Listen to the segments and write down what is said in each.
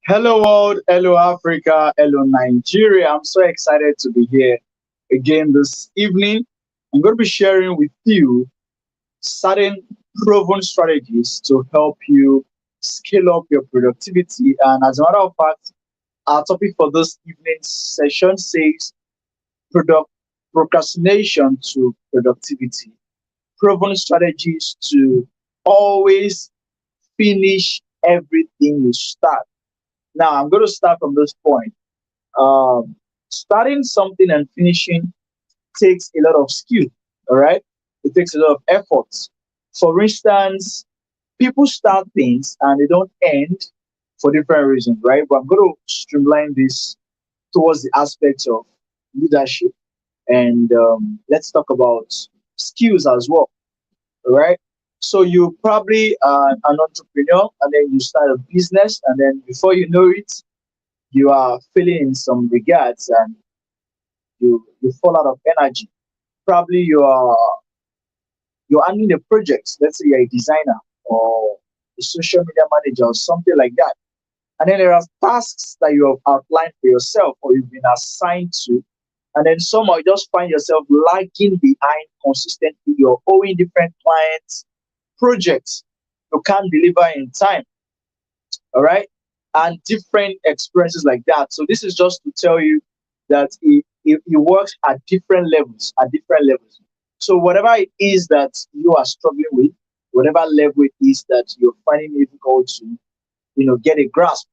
Hello world, hello Africa, hello Nigeria. I'm so excited to be here again this evening. I'm going to be sharing with you certain proven strategies to help you scale up your productivity. And as a matter of fact, our topic for this evening's session says product procrastination to productivity. Proven strategies to always finish everything you start. Now, I'm going to start from this point. Starting something and finishing takes a lot of skill. All right, it takes a lot of effort. For instance, people start things and they don't end for different reasons, right? But I'm going to streamline this towards the aspects of leadership, and let's talk about skills as well. All right. So you probably are an entrepreneur, and then you start a business, and then before you know it, you are feeling in some regards, and you fall out of energy. Probably you're handling a project. Let's say you're a designer or a social media manager or something like that. And then there are tasks that you have outlined for yourself or you've been assigned to. And then somehow you just find yourself lagging behind consistently. You're owing different clients projects. You can't deliver in time. All right, and different experiences like that. So this is just to tell you that it works at different levels, so whatever it is that you are struggling with, whatever level it is that you're finding it difficult to get a grasp,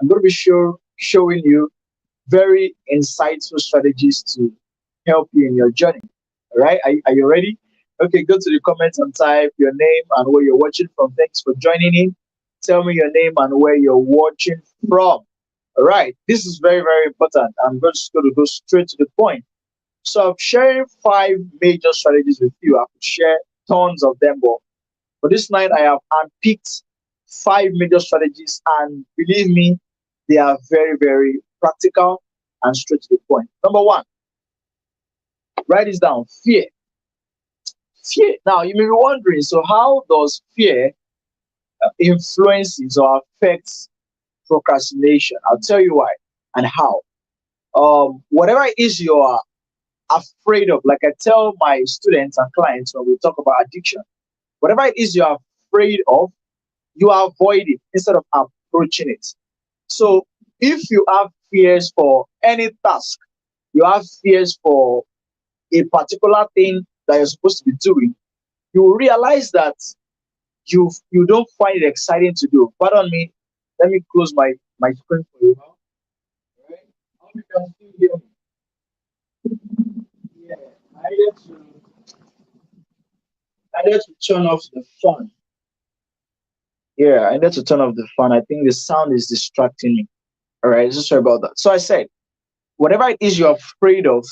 I'm going to be showing you very insightful strategies to help you in your journey. All right, are you ready? Okay, go to the comments and type your name and where you're watching from. Thanks for joining in. Tell me your name and where you're watching from. All right, this is very, very important. I'm just going to go straight to the point. So I'm sharing five major strategies with you. I could share tons of them, but for this night, I have handpicked five major strategies, and believe me, they are very, very practical and straight to the point. Number one, write this down: fear. Fear. Now, you may be wondering, so how does fear influences or affects procrastination? I'll tell you why and how. Whatever it is you are afraid of, like I tell my students and clients when we talk about addiction, whatever it is you're afraid of, you avoid it instead of approaching it. So if you have fears for any task, you have fears for a particular thing that you're supposed to be doing, you will realize that you don't find it exciting to do. Pardon me. Let me close my screen for you now. Right? I hope you can still hear me. Yeah. I need to I need to turn off the fan. Yeah, I need to turn off the fan. I think the sound is distracting me. All right, so sorry about that. So I said, whatever it is you're afraid of,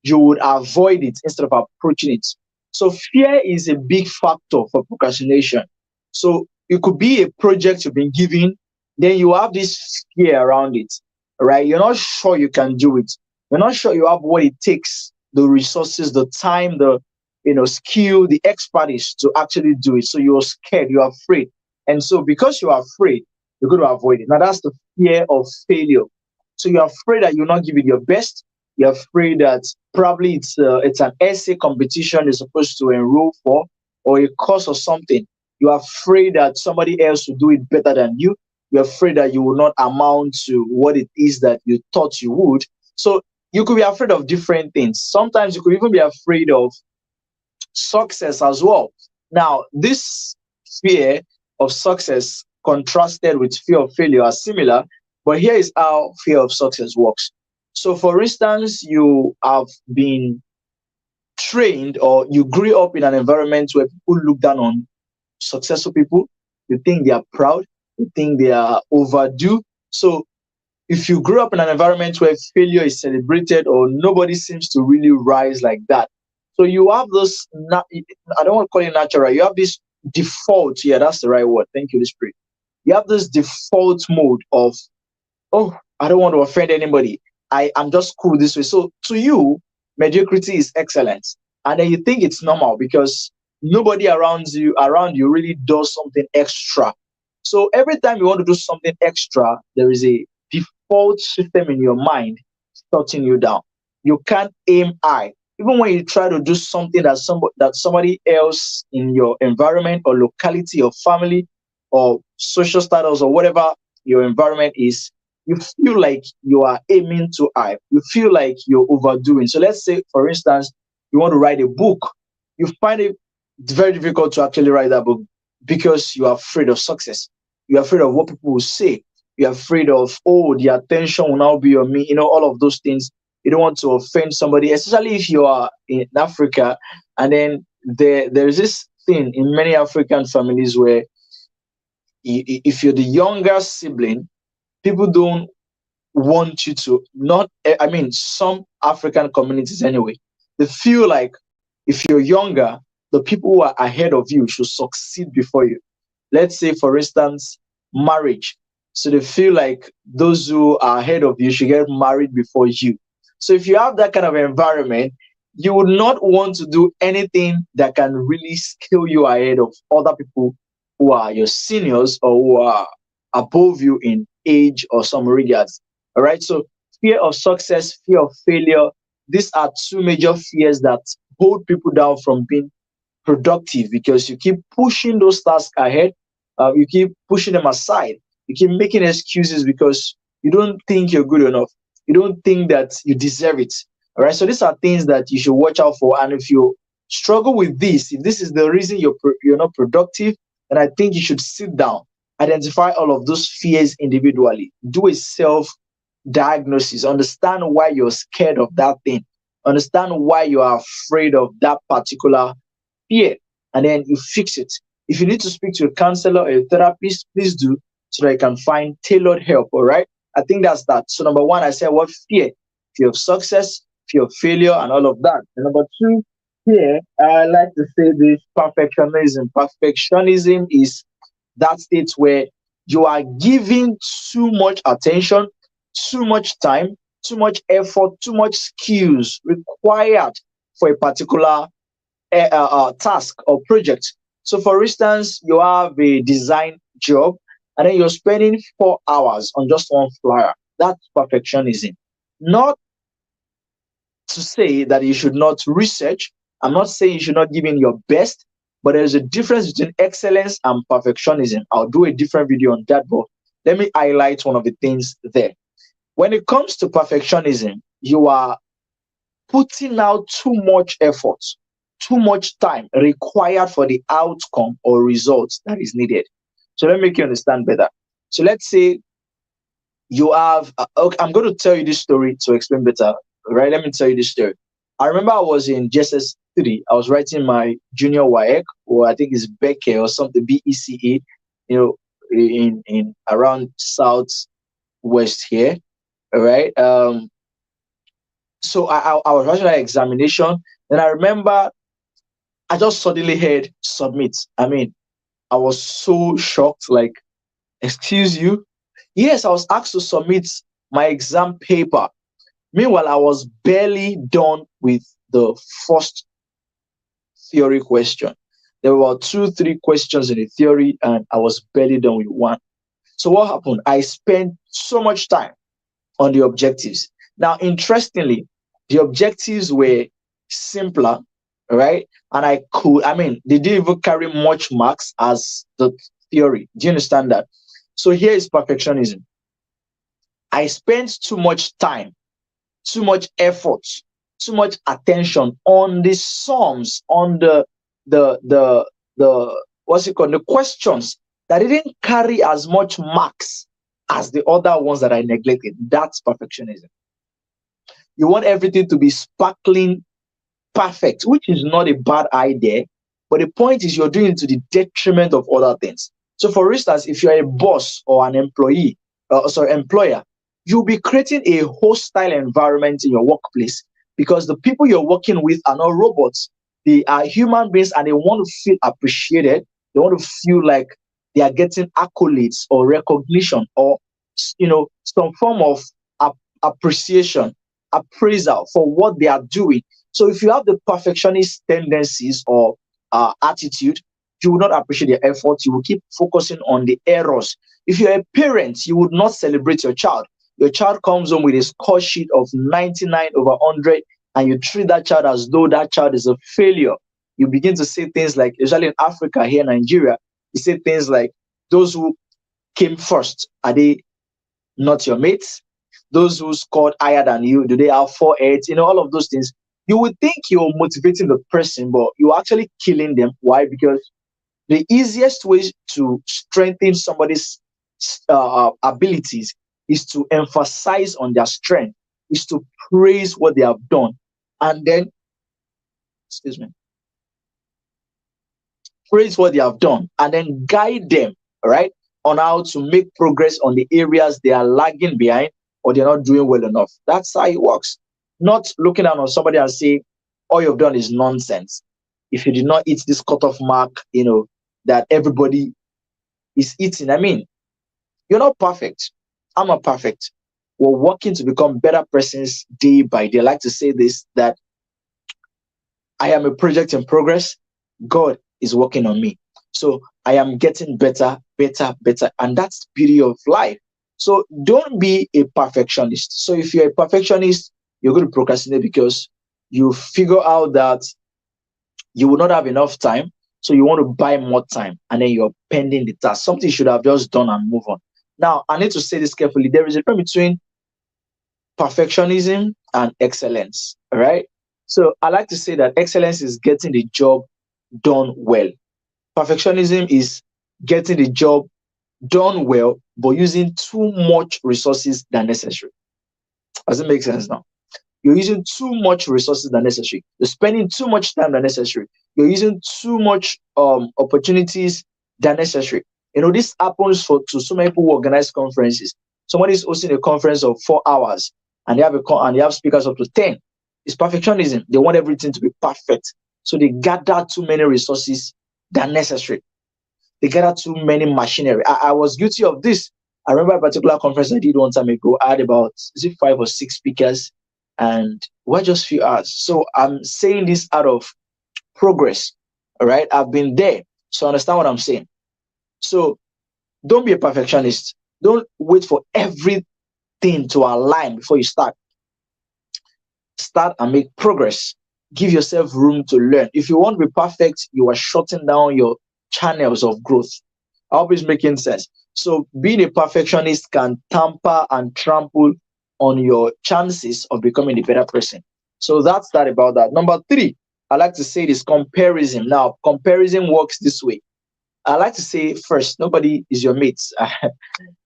you would avoid it instead of approaching it. So fear is a big factor for procrastination. So it could be a project you've been given, then you have this fear around it, right? You're not sure you can do it. You're not sure you have what it takes, the resources, the time, the skill, the expertise to actually do it. So you're scared, you're afraid. And so because you're afraid, you're going to avoid it. Now that's the fear of failure. So you're afraid that you're not giving your best. You're afraid that probably it's an essay competition you're supposed to enroll for, or a course or something. You're afraid that somebody else will do it better than you. You're afraid that you will not amount to what it is that you thought you would. So you could be afraid of different things. Sometimes you could even be afraid of success as well. Now, this fear of success contrasted with fear of failure are similar, but here is how fear of success works. So, for instance, you have been trained or you grew up in an environment where people look down on successful people. They think they are proud, they think they are overdue. So, if you grew up in an environment where failure is celebrated or nobody seems to really rise like that, so you have this, I don't want to call it natural, you have this default, yeah, that's the right word. Thank you, the spirit. You have this default mode of, oh, I don't want to offend anybody. I'm just cool this way. So to you, mediocrity is excellence. And then you think it's normal because nobody around you really does something extra So every time you want to do something extra, there is a default system in your mind shutting you down. You can't aim high. Even when you try to do something that somebody else in your environment or locality or family or social status or whatever your environment is, you feel like you are aiming too high. You feel like you're overdoing. So let's say, for instance, you want to write a book. You find it very difficult to actually write that book because you are afraid of success. You're afraid of what people will say. You're afraid of, oh, the attention will now be on me. All of those things. You don't want to offend somebody, especially if you are in Africa. And then there's this thing in many African families where if you're the younger sibling, people don't want you to not, I mean, some African communities anyway, they feel like if you're younger, the people who are ahead of you should succeed before you. Let's say, for instance, marriage. So they feel like those who are ahead of you should get married before you. So if you have that kind of environment, you would not want to do anything that can really scale you ahead of other people who are your seniors or who are above you in age or some regards. All right. So fear of success, fear of failure, these are two major fears that hold people down from being productive because you keep pushing those tasks ahead, you keep pushing them aside, you keep making excuses because you don't think you're good enough, you don't think that you deserve it. All right, so these are things that you should watch out for. And if you struggle with this, if this is the reason you're not productive, then I think you should sit down, identify all of those fears individually, do a self diagnosis, understand why you're scared of that thing, understand why you are afraid of that particular fear, and then you fix it. If you need to speak to a counselor or a therapist, please do, so that you can find tailored help. All right. I think that's that. So number one, I said what fear? Fear of success, fear of failure, and all of that. And number two, fear, I like to say this, perfectionism. Perfectionism is that state where you are giving too much attention, too much time, too much effort, too much skills required for a particular task or project. So, for instance, you have a design job and then you're spending 4 hours on just one flyer. That's perfectionism. Not to say that you should not research. I'm not saying you should not give in your best, but there's a difference between excellence and perfectionism. I'll do a different video on that, but let me highlight one of the things there. When it comes to perfectionism, you are putting out too much effort, too much time required for the outcome or results that is needed. So let me make you understand better. So let's say you have, okay, I'm going to tell you this story to explain better. Right? Let me tell you this story. I remember I was in JSS 3. I was writing my junior WAEC, or I think it's Becke or something, BECE, in around southwest here. All right. So I was writing that examination, and I remember I just suddenly heard submit. I mean, I was so shocked, like, excuse you? Yes, I was asked to submit my exam paper. Meanwhile, I was barely done with the first theory question. There were about two, three questions in the theory, and I was barely done with one. So what happened? I spent so much time on the objectives. Now, interestingly, the objectives were simpler, right? And they didn't even carry much marks as the theory. Do you understand that? So here is perfectionism. I spent too much time, too much effort, too much attention on the sums, on the what's it called, the questions that didn't carry as much marks as the other ones that I neglected. That's perfectionism. You want everything to be sparkling perfect, which is not a bad idea, but the point is you're doing it to the detriment of other things. So, for instance, if you're a boss or an employer, you'll be creating a hostile environment in your workplace because the people you're working with are not robots. They are human beings and they want to feel appreciated. They want to feel like they are getting accolades or recognition or, some form of appreciation, appraisal for what they are doing. So if you have the perfectionist tendencies or attitude, you will not appreciate their effort. You will keep focusing on the errors. If you're a parent, you would not celebrate your child. Your child comes home with a score sheet of 99 over 100, and you treat that child as though that child is a failure. You begin to say things like, especially in Africa, here in Nigeria, you say things like, those who came first, are they not your mates? Those who scored higher than you, do they have 4.8? All of those things. You would think you're motivating the person, but you're actually killing them. Why? Because the easiest way to strengthen somebody's abilities is to emphasize on their strength, is to praise what they have done, and then, excuse me, praise what they have done, and then guide them, right, on how to make progress on the areas they are lagging behind or they're not doing well enough. That's how it works. Not looking down on somebody and say, all you've done is nonsense. If you did not hit this cutoff mark, that everybody is eating. I mean, you're not perfect. I'm not perfect. We're working to become better persons day by day. I like to say this, that I am a project in progress. God is working on me. So I am getting better, better, better. And that's the beauty of life. So don't be a perfectionist. So if you're a perfectionist, you're going to procrastinate because you figure out that you will not have enough time. So you want to buy more time, and then you're pending the task. Something you should have just done and move on. Now, I need to say this carefully. There is a difference between perfectionism and excellence. All right. So I like to say that excellence is getting the job done well. Perfectionism is getting the job done well, but using too much resources than necessary. Does it make sense now? You're using too much resources than necessary. You're spending too much time than necessary. You're using too much opportunities than necessary. This happens to so many people who organize conferences. Somebody is hosting a conference of 4 hours, and they have speakers up to 10. It's perfectionism. They want everything to be perfect. So they gather too many resources than necessary. They gather too many machinery. I was guilty of this. I remember a particular conference I did one time ago. I had about 5 or 6 speakers, and we're just few hours. So I'm saying this out of progress. All right. I've been there. So understand what I'm saying. So don't be a perfectionist. Don't wait for everything to align before you start. Start and make progress. Give yourself room to learn. If you want to be perfect, you are shutting down your channels of growth. I hope it's making sense. So being a perfectionist can tamper and trample on your chances of becoming a better person. So that's that about that. Number 3, I like to say this comparison. Now, comparison works this way. I like to say first, nobody is your mate.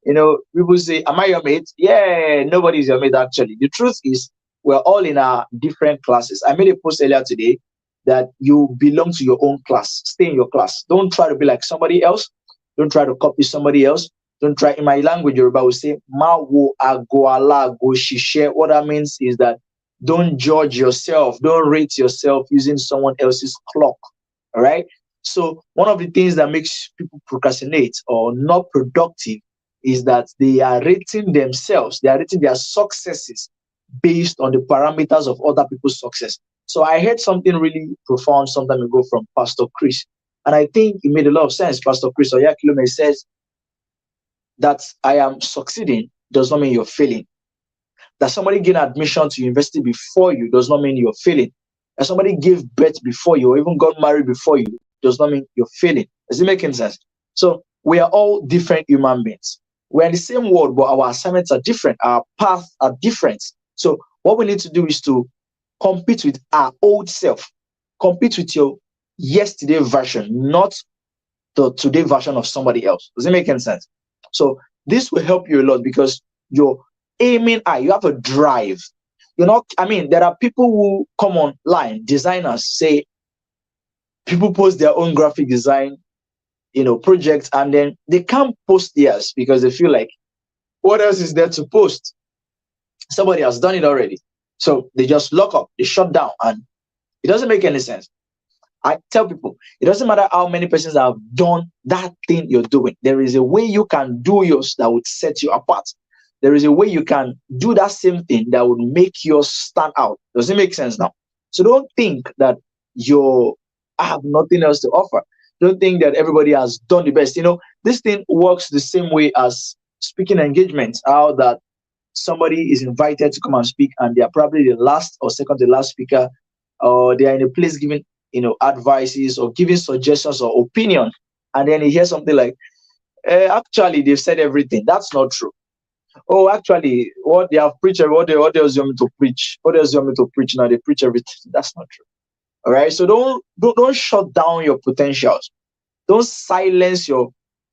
People say, am I your mate? Yeah, nobody is your mate actually. The truth is, we're all in our different classes. I made a post earlier today that you belong to your own class. Stay in your class. Don't try to be like somebody else. Don't try to copy somebody else. Don't try. In my language, Yoruba will say, Ma wo agoala go shishe. What that means is that don't judge yourself. Don't rate yourself using someone else's clock. All right. So one of the things that makes people procrastinate or not productive is that they are rating themselves. They are rating their successes based on the parameters of other people's success. So I heard something really profound some time ago from Pastor Chris, and I think it made a lot of sense. Pastor Chris Oyakilome says that I am succeeding does not mean you're failing. That somebody gained admission to university before you does not mean you're failing. That somebody gave birth before you or even got married before you does not mean you're failing. Is it making sense? So we are all different human beings. We're in the same world, but our assignments are different. Our paths are different. So what we need to do is to compete with our old self. Compete with your yesterday version, not the today version of somebody else. Does it make any sense? So this will help you a lot because you're aiming high. You have a drive. There are people who come online, designers say, people post their own graphic design, projects, and then they can't post theirs because they feel like, what else is there to post? Somebody has done it already. So they just lock up, they shut down, and it doesn't make any sense. I tell people, it doesn't matter how many persons have done that thing you're doing. There is a way you can do yours that would set you apart. There is a way you can do that same thing that would make yours stand out. Does it make sense now? So don't think that I have nothing else to offer. Don't think that everybody has done the best. This thing works the same way as speaking engagements. How that somebody is invited to come and speak, and they are probably the last or second to last speaker, or they are in a place giving advices or giving suggestions or opinion, and then you hear something like, actually they've said everything. That's not true. Oh, actually, what they have preached, what else you want me to preach? What else you want me to preach? Now they preach everything. That's not true. All right. So don't shut down your potentials. Don't silence your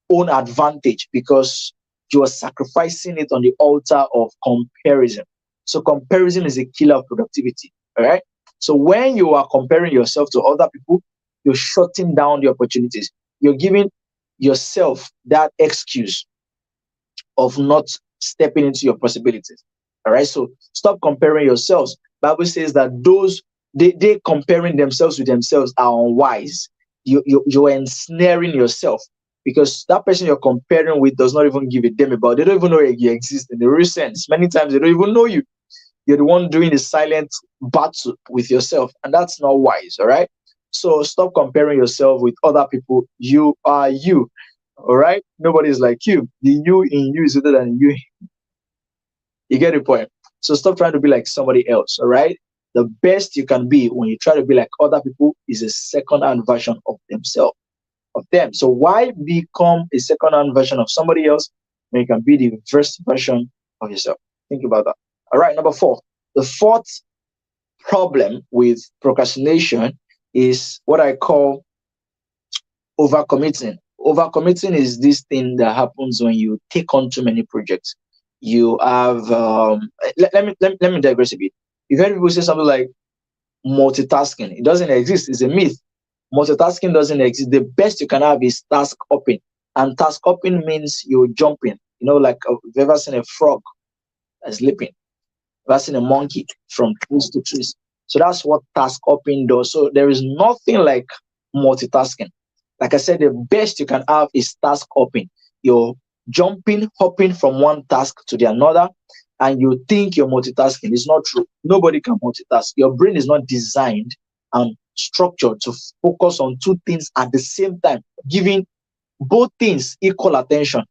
own advantage because you are sacrificing it on the altar of comparison. So comparison is a killer of productivity. All right. So when you are comparing yourself to other people, you're shutting down the opportunities. You're giving yourself that excuse of not stepping into your possibilities. All right. So stop comparing yourselves. Bible says that those they comparing themselves with themselves are unwise. You're ensnaring yourself because that person you're comparing with does not even give a damn about. They don't even know you exist in the real sense. Many times they don't even know you. You're the one doing the silent battle with yourself, and that's not wise. All right. So stop comparing yourself with other people. You are you. All right. Nobody's like you. The you in you is better than you. You get the point. So stop trying to be like somebody else. All right. The best you can be when you try to be like other people is a second-hand version of themselves, of them. So why become a second-hand version of somebody else when you can be the first version of yourself? Think about that. All right. Number 4. The fourth problem with procrastination is what I call overcommitting. Overcommitting is this thing that happens when you take on too many projects. You have let me digress a bit. You've heard people say something like multitasking. It doesn't exist. It's a myth. Multitasking doesn't exist. The best you can have is task hopping, and task hopping means you're jumping. Like you've ever seen a frog that's leaping? Versus a monkey from trees to trees. So that's what task hopping does. So there is nothing like multitasking. Like I said, the best you can have is task hopping. You're jumping, hopping from one task to the another, and you think you're multitasking. It's not true. Nobody can multitask. Your brain is not designed and structured to focus on two things at the same time, giving both things equal attention.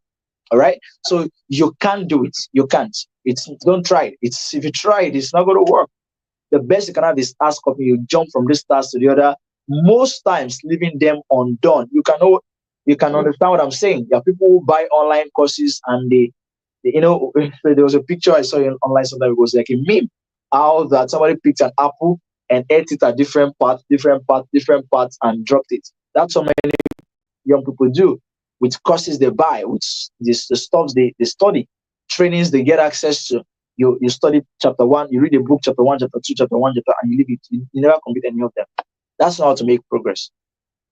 All right. So you can't do it. You can't. Don't try it. If you try it, it's not going to work. The best you can have is task hopping. You jump from this task to the other. Most times, leaving them undone. You can understand what I'm saying. There are people who buy online courses and there was a picture I saw online sometimes. It was like a meme. How that somebody picked an apple and ate it at different parts, different parts, and dropped it. That's so many young people do with courses they buy, with the stuff they study, trainings they get access to. You study chapter 1, you read a book, chapter 1, chapter 2, chapter 1, chapter, and you leave it. You never complete any of them. That's not how to make progress.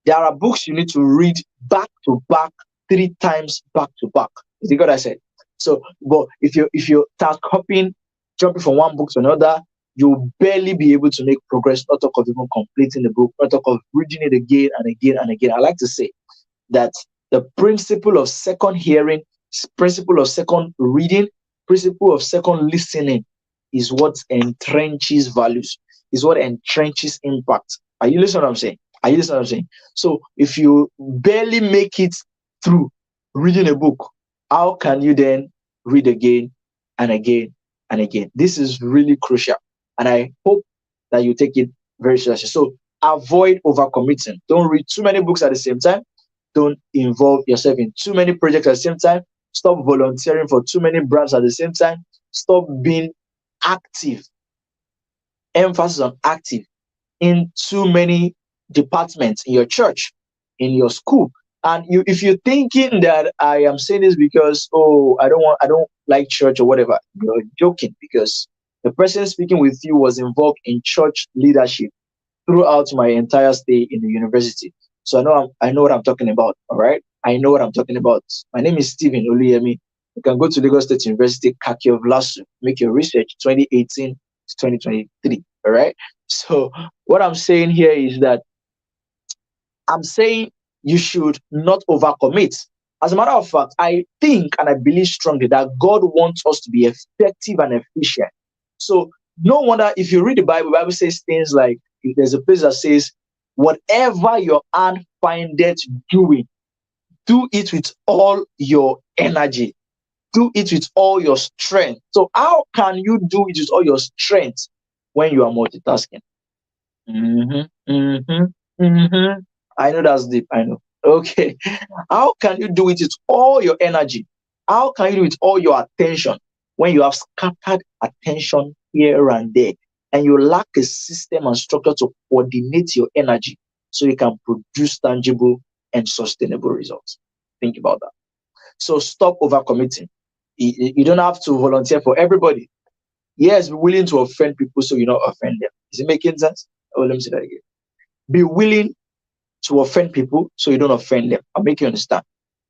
There are books you need to read back to back, 3 times back to back. Is it what I said? So, but if you start copying, jumping from one book to another, you'll barely be able to make progress, not talk of even completing the book, not talk of reading it again and again and again. I like to say that the principle of second hearing, principle of second reading, principle of second listening is what entrenches values, is what entrenches impact. Are you listening to what I'm saying? Are you listening to what I'm saying? So if you barely make it through reading a book, how can you then read again and again and again? This is really crucial. And I hope that you take it very seriously. So avoid overcommitting. Don't read too many books at the same time. Don't involve yourself in too many projects at the same time. Stop volunteering for too many brands at the same time. Stop being active. Emphasis on active in too many departments in your church, in your school. And if you're thinking that I am saying this because I don't like church or whatever, you're joking, because the person speaking with you was involved in church leadership throughout my entire stay in the university. So I know what I'm talking about. All right. I know what I'm talking about. My name is Stephen Oluyemi. You can go to Lagos State University, Kaki of Lasu, make your research 2018 to 2023. All right. So what I'm saying here is that I'm saying you should not overcommit. As a matter of fact, I think and I believe strongly that God wants us to be effective and efficient. So no wonder if you read the Bible says things like, there's a place that says, whatever your hand minded doing. Do it with all your energy. Do it with all your strength. So how can you do it with all your strength when you are multitasking? Mm-hmm, mm-hmm, mm-hmm. I know that's deep. I know. Okay. How can you do it with all your energy? How can you do it with all your attention when you have scattered attention here and there and you lack a system and structure to coordinate your energy so you can produce tangible and sustainable results? Think about that. So stop overcommitting. You don't have to volunteer for everybody. Yes, be willing to offend people so you don't offend them. Is it making sense? Oh, let me say that again. Be willing to offend people so you don't offend them. I'll make you understand.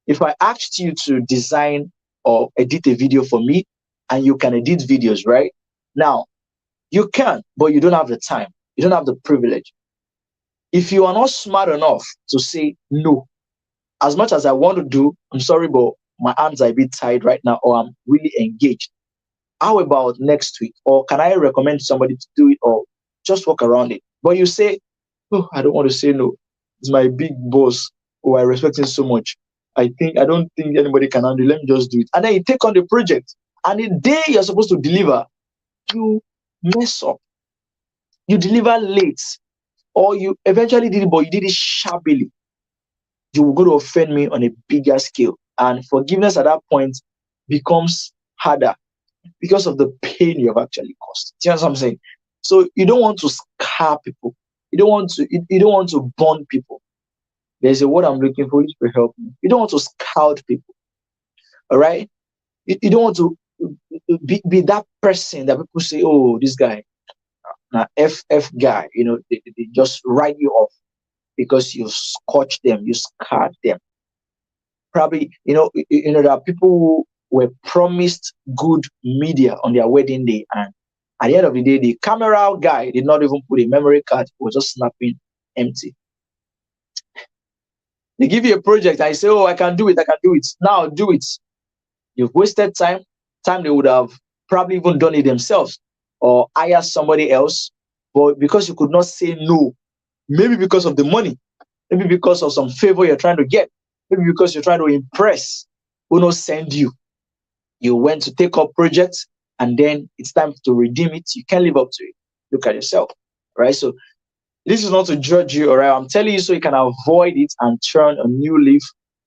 If I asked you to design or edit a video for me, and you can edit videos, right? Now, you can, but you don't have the time. You don't have the privilege. If you are not smart enough to say no, as much as I want to do, I'm sorry, but my hands are a bit tied right now, or I'm really engaged. How about next week? Or can I recommend somebody to do it or just walk around it? But you say, oh, I don't want to say no. It's my big boss who I respect him so much. I don't think anybody can handle it. Let me just do it. And then you take on the project. And the day you're supposed to deliver, you mess up. You deliver late. Or you eventually did it, but you did it shabbily. You will go to offend me on a bigger scale. And forgiveness at that point becomes harder because of the pain you have actually caused. Do you know what I'm saying? So you don't want to scar people. You don't want to burn people. There's a word I'm looking for. Please help me. You don't want to scout people. All right. You don't want to be that person that people say, oh, this guy, now F guy. They just write you off because you scotched them, you scarred them. Probably, there are people who were promised good media on their wedding day, and at the end of the day, the camera guy did not even put a memory card, he was just snapping empty. They give you a project and you say, oh, I can do it. Now do it. You've wasted time they would have probably even done it themselves or hire somebody else. But because you could not say no, maybe because of the money, maybe because of some favor you're trying to get, maybe because you're trying to impress, who not send you. You went to take up projects and then it's time to redeem it. You can't live up to it. Look at yourself, right? So this is not to judge you, all right? I'm telling you so you can avoid it and turn a new leaf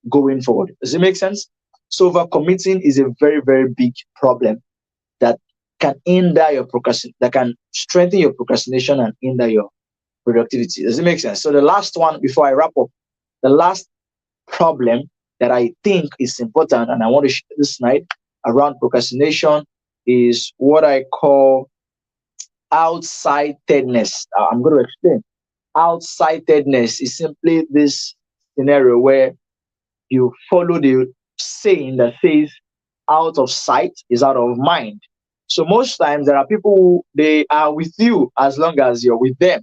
going forward. Does it make sense? So overcommitting is a very, very big problem that can hinder your procrastination, that can strengthen your procrastination and hinder your productivity. Does it make sense? So the last one, before I wrap up, the last problem that I think is important and I want to share this night around procrastination is what I call outsightedness. I'm going to explain. Outsightedness is simply this scenario where you follow the saying that says out of sight is out of mind. So most times there are people who they are with you as long as you're with them.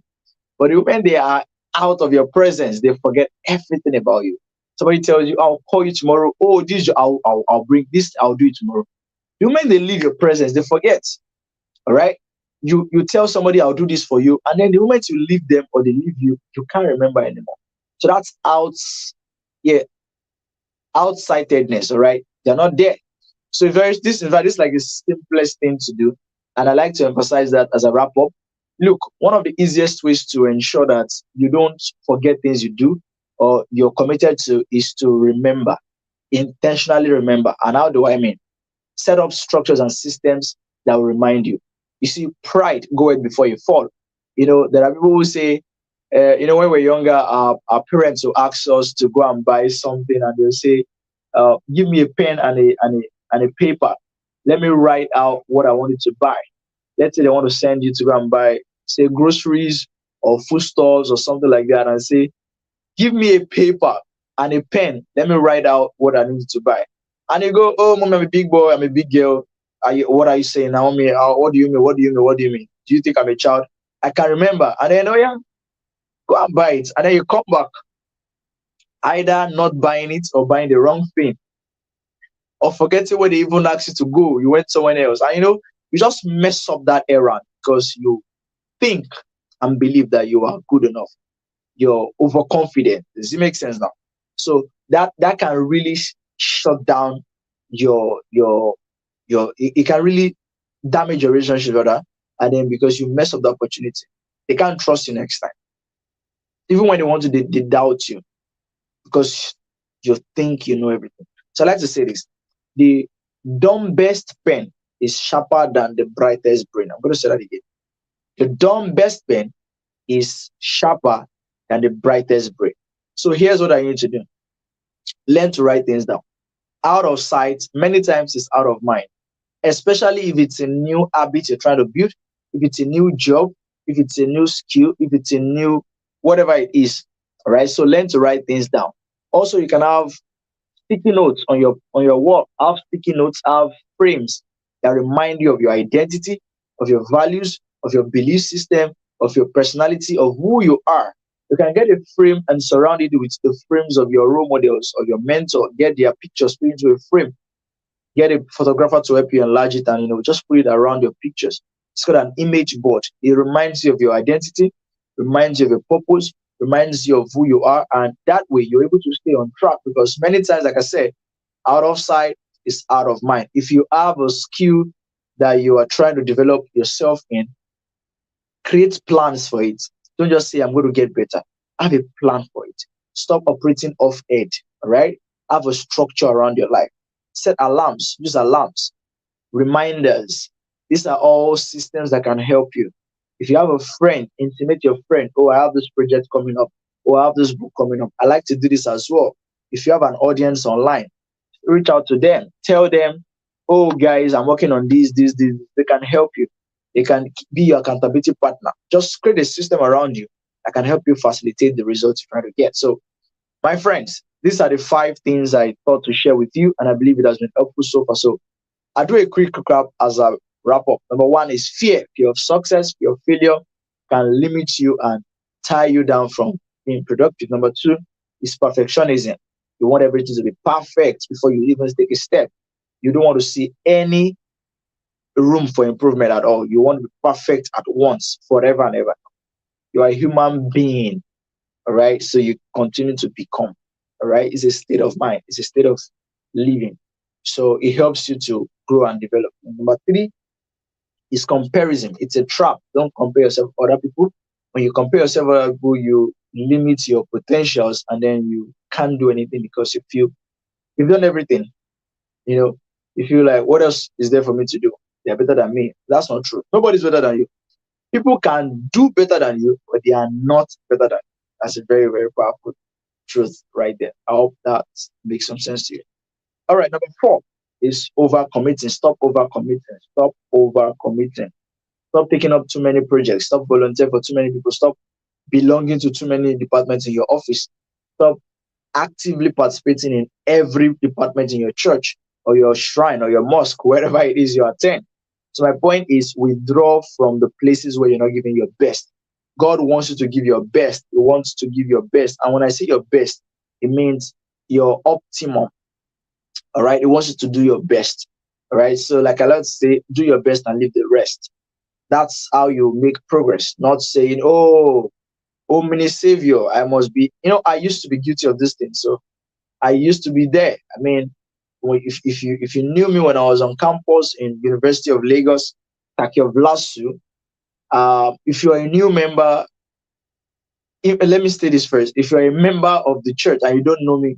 But when they are out of your presence, they forget everything about you. Somebody tells you, I'll call you tomorrow. Oh, this I'll bring this, I'll do it tomorrow. The moment they leave your presence, they forget. All right. You tell somebody I'll do this for you, and then the moment you leave them or they leave you, you can't remember anymore. So that's yeah, outsightedness. All right. They're not there. So this in fact, this is like the simplest thing to do. And I like to emphasize that as a wrap up. Look, one of the easiest ways to ensure that you don't forget things you do or you're committed to is to remember, intentionally remember. And how do I mean? Set up structures and systems that will remind you. You see, pride goeth before you fall. There are people who say, when we're younger, our parents will ask us to go and buy something, and they'll say, "Give me a pen and a paper. Let me write out what I wanted to buy." Let's say they want to send you to go and buy, say, groceries or food stores or something like that, and say, "Give me a paper and a pen. Let me write out what I need to buy." And you go, "Oh, mom, I'm a big boy. I'm a big girl. What are you saying, Naomi? What do you mean? What do you mean? What do you mean? Do you think I'm a child? I can remember." And then, oh yeah, go and buy it. And then you come back, either not buying it or buying the wrong thing, or forgetting where they even asked you to go. You went somewhere else. And you just mess up that errand because you think and believe that you are good enough. you're overconfident. Does it make sense now? So that can really shut down it can really damage your relationship with other, and then because you mess up the opportunity, they can't trust you next time. Even when they want to, they doubt you because you think you know everything. So I like to say this: the dumbest pen is sharper than the brightest brain. I'm going to say that again. The dumbest pen is sharper than the brightest brain. So here's what I need to do: learn to write things down. Out of sight, many times is out of mind, especially if it's a new habit you're trying to build, if it's a new job, if it's a new skill, if it's a new whatever it is. All right. So learn to write things down. Also, you can have sticky notes on your wall. Have sticky notes, have frames that remind you of your identity, of your values, of your belief system, of your personality, of who you are. You can get a frame and surround it with the frames of your role models or your mentor. Get their pictures put into a frame. Get a photographer to help you enlarge it, and just put it around your pictures. It's called an image board. It reminds you of your identity, reminds you of your purpose, reminds you of who you are, and that way you're able to stay on track, because many times, like I said, out of sight is out of mind. If you have a skill that you are trying to develop yourself in, create plans for it. Don't just say, I'm going to get better. Have a plan for it. Stop operating off edge. All right. Have a structure around your life. Set alarms. Use alarms. Reminders. These are all systems that can help you. If you have a friend, intimate your friend. Oh, I have this project coming up. Oh, I have this book coming up. I like to do this as well. If you have an audience online, reach out to them. Tell them, oh, guys, I'm working on this. They can help you. They can be your accountability partner. Just create a system around you that can help you facilitate the results you're trying to get. So, my friends, these are the 5 things I thought to share with you, and I believe it has been helpful so far. So, I'll do a quick recap as I wrap up. Number 1 is fear. Fear of success, fear of failure can limit you and tie you down from being productive. Number 2 is perfectionism. You want everything to be perfect before you even take a step. You don't want to see any room for improvement at all. You want to be perfect at once, forever and ever. You are a human being, all right? So you continue to become, all right? It's a state of mind. It's a state of living. So it helps you to grow and develop. Number 3 is comparison. It's a trap. Don't compare yourself with other people. When you compare yourself with other people, you limit your potentials, and then you can't do anything because you feel you've done everything. You know, you feel like, what else is there for me to do? They're better than me. That's not true. Nobody's better than you. People can do better than you, but they are not better than you. That's a very, very powerful truth right there. I hope that makes some sense to you. All right, number 4 is overcommitting. Stop overcommitting. Stop overcommitting. Stop taking up too many projects. Stop volunteering for too many people. Stop belonging to too many departments in your office. Stop actively participating in every department in your church or your shrine or your mosque, wherever it is you attend. So my point is, withdraw from the places where you're not giving your best. God wants you to give your best. He wants to give your best. And when I say your best, it means your optimum. All right. He wants you to do your best. All right. So like I like to say, do your best and leave the rest. That's how you make progress. Not saying, oh, mini savior, I must be. I used to be guilty of this thing. So I used to be there. I mean, if you knew me when I was on campus in University of Lagos, Taki of Lasu, if you are a new member, let me say this first. If you're a member of the church and you don't know me,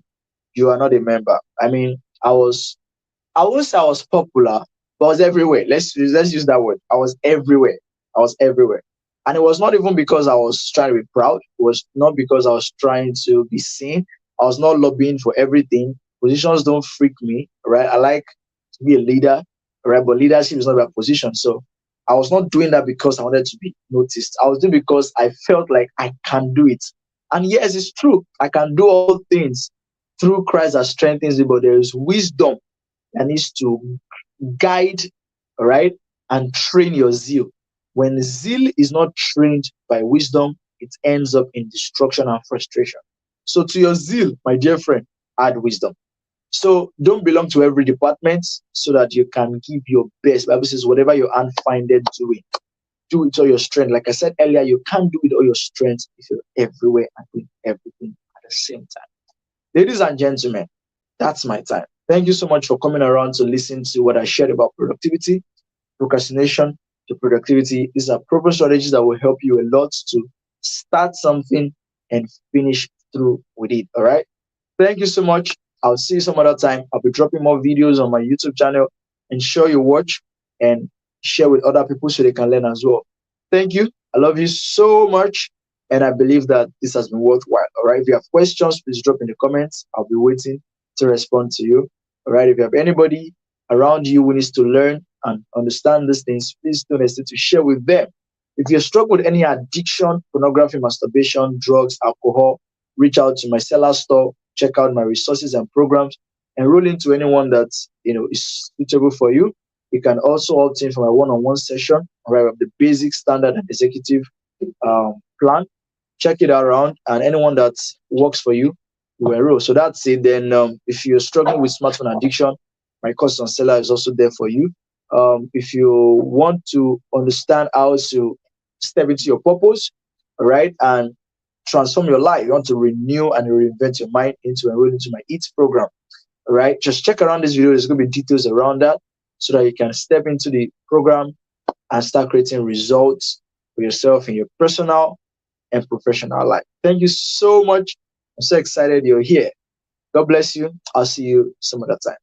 you are not a member. I mean, I won't say I was popular, but I was everywhere. Let's use that word. I was everywhere. I was everywhere. And it was not even because I was trying to be proud. It was not because I was trying to be seen. I was not lobbying for everything. Positions don't freak me, right? I like to be a leader, right? But leadership is not about position. So I was not doing that because I wanted to be noticed. I was doing it because I felt like I can do it. And yes, it's true. I can do all things through Christ that strengthens me, but there is wisdom that needs to guide, right, and train your zeal. When zeal is not trained by wisdom, it ends up in destruction and frustration. So to your zeal, my dear friend, add wisdom. So don't belong to every department so that you can give your best. The Bible says, whatever your hand findeth doing, do it all your strength. Like I said earlier, you can't do it all your strength if you're everywhere and doing everything at the same time. Ladies and gentlemen, that's my time. Thank you so much for coming around to listen to what I shared about productivity, procrastination to productivity. These are proper strategies that will help you a lot to start something and finish through with it. All right. Thank you so much. I'll see you some other time. I'll be dropping more videos on my YouTube channel. Ensure you watch and share with other people so they can learn as well. Thank you. I love you so much. And I believe that this has been worthwhile. All right. If you have questions, please drop in the comments. I'll be waiting to respond to you. All right. If you have anybody around you who needs to learn and understand these things, please don't hesitate to share with them. If you struggle with any addiction, pornography, masturbation, drugs, alcohol, reach out to my seller store, check out my resources and programs, enroll into anyone that is suitable for you. You can also opt in for my one-on-one session, right, of the basic, standard, and executive plan. Check it around, and anyone that works for you will enroll. So that's it. Then, if you're struggling with smartphone addiction, my course on seller is also there for you. If you want to understand how to step into your purpose, all right, and transform your life, you want to renew and reinvent your mind into enroll into my EAT program, all right, just check around this video. There's going to be details around that so that you can step into the program and start creating results for yourself in your personal and professional life. Thank you so much. I'm so excited you're here. God bless you. I'll see you some other time.